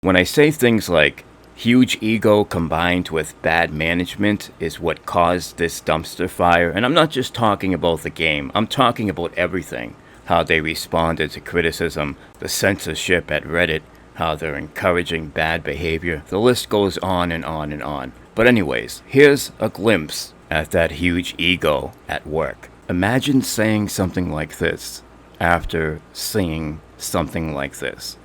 When I say things like huge ego combined with bad management is what caused this dumpster fire, and I'm not just talking about the game, I'm talking about everything. How they responded to criticism, the censorship at Reddit, how they're encouraging bad behavior. The list goes on and on and on. But anyways, here's a glimpse at that huge ego at work. Imagine saying something like this after seeing something like this.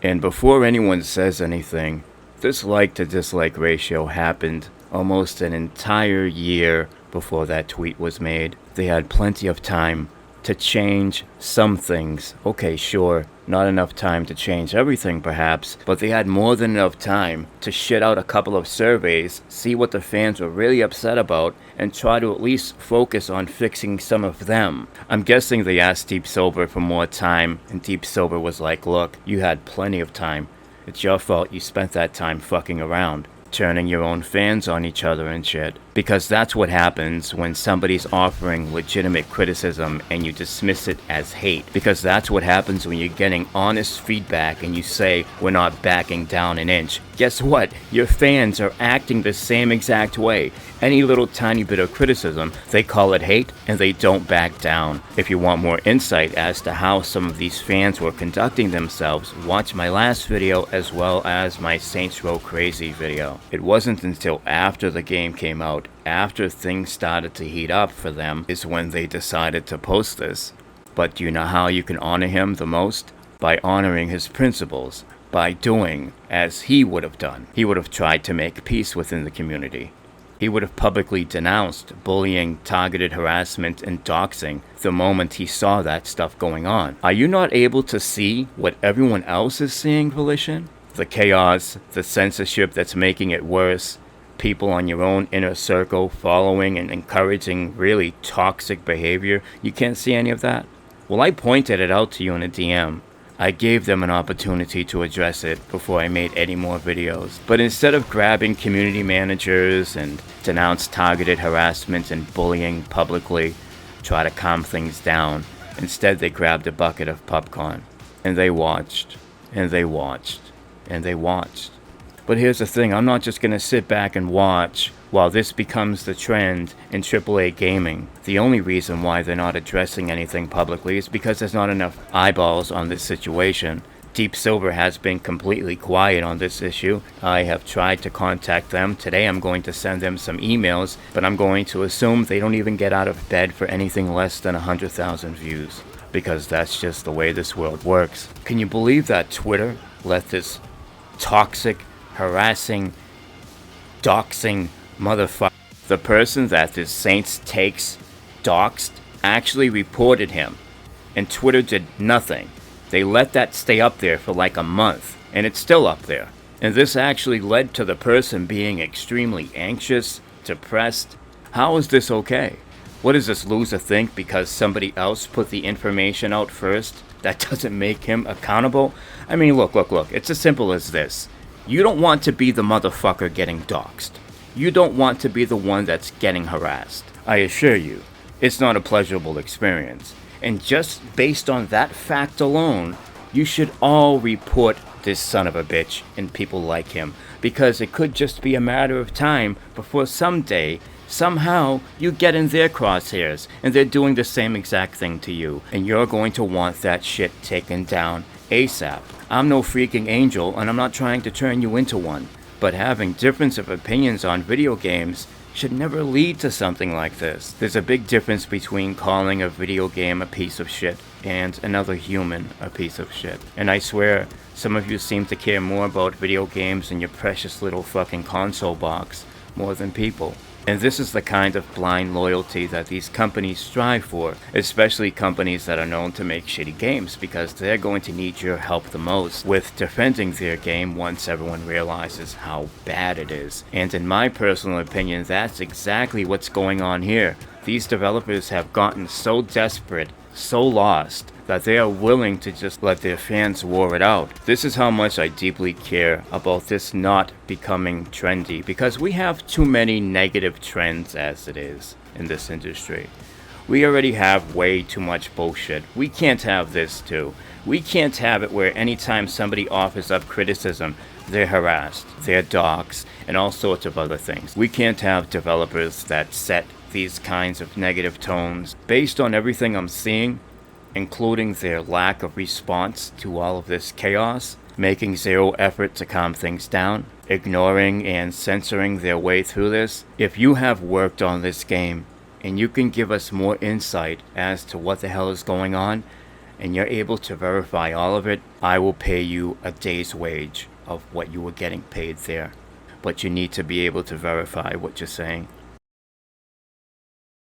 And before anyone says anything, this like to dislike ratio happened almost an entire year before that tweet was made. They had plenty of time to change some things. Okay, sure, not enough time to change everything perhaps, but they had more than enough time to shit out a couple of surveys, see what the fans were really upset about, and try to at least focus on fixing some of them. I'm guessing they asked Deep Silver for more time, and Deep Silver was like, look, you had plenty of time. It's your fault you spent that time fucking around, turning your own fans on each other and shit. Because that's what happens when somebody's offering legitimate criticism and you dismiss it as hate. Because that's what happens when you're getting honest feedback and you say, we're not backing down an inch. Guess what? Your fans are acting the same exact way. Any little tiny bit of criticism, they call it hate and they don't back down. If you want more insight as to how some of these fans were conducting themselves, watch my last video as well as my Saints Row Crazy video. It wasn't until after the game came out, after things started to heat up for them, is when they decided to post this. But do you know how you can honor him the most? By honoring his principles, by doing as he would have done. He would have tried to make peace within the community. He would have publicly denounced bullying, targeted harassment, and doxing the moment he saw that stuff going on. Are you not able to see what everyone else is seeing, Volition? The chaos, the censorship that's making it worse, people on your own inner circle following and encouraging really toxic behavior. You can't see any of that? Well, I pointed it out to you in a DM. I gave them an opportunity to address it before I made any more videos. But instead of grabbing community managers and denounce targeted harassment and bullying publicly, try to calm things down, instead they grabbed a bucket of popcorn. And they watched, and they watched, and they watched. But here's the thing, I'm not just going to sit back and watch while this becomes the trend in AAA gaming. The only reason why they're not addressing anything publicly is because there's not enough eyeballs on this situation. Deep Silver has been completely quiet on this issue. I have tried to contact them. Today I'm going to send them some emails, but I'm going to assume they don't even get out of bed for anything less than 100,000 views. Because that's just the way this world works. Can you believe that Twitter let this toxic, harassing, doxing motherfucker, the person that this Saints Takes doxed, actually reported him, and Twitter did nothing. They let that stay up there for like a month, and it's still up there. And this actually led to the person being extremely anxious, depressed. How is this okay? What does this loser think because somebody else put the information out first? That doesn't make him accountable? I mean, look, it's as simple as this. You don't want to be the motherfucker getting doxxed. You don't want to be the one that's getting harassed. I assure you, it's not a pleasurable experience. And just based on that fact alone, you should all report this son of a bitch and people like him. Because it could just be a matter of time before someday, somehow, you get in their crosshairs and they're doing the same exact thing to you. And you're going to want that shit taken down ASAP. I'm no freaking angel and I'm not trying to turn you into one. But having difference of opinions on video games should never lead to something like this. There's a big difference between calling a video game a piece of shit and another human a piece of shit. And I swear, some of you seem to care more about video games and your precious little fucking console box more than people. And this is the kind of blind loyalty that these companies strive for, especially companies that are known to make shitty games, because they're going to need your help the most with defending their game once everyone realizes how bad it is. And in my personal opinion, that's exactly what's going on here. These developers have gotten so desperate, so lost, that they are willing to just let their fans war it out. This is how much I deeply care about this not becoming trendy, because we have too many negative trends as it is in this industry. We already have way too much bullshit. We can't have this too. We can't have it where anytime somebody offers up criticism, they're harassed, they're doxxed, and all sorts of other things. We can't have developers that set these kinds of negative tones. Based on everything I'm seeing, including their lack of response to all of this chaos, making zero effort to calm things down, ignoring and censoring their way through this, if you have worked on this game and you can give us more insight as to what the hell is going on, and you're able to verify all of it, I will pay you a day's wage of what you were getting paid there. But you need to be able to verify what you're saying.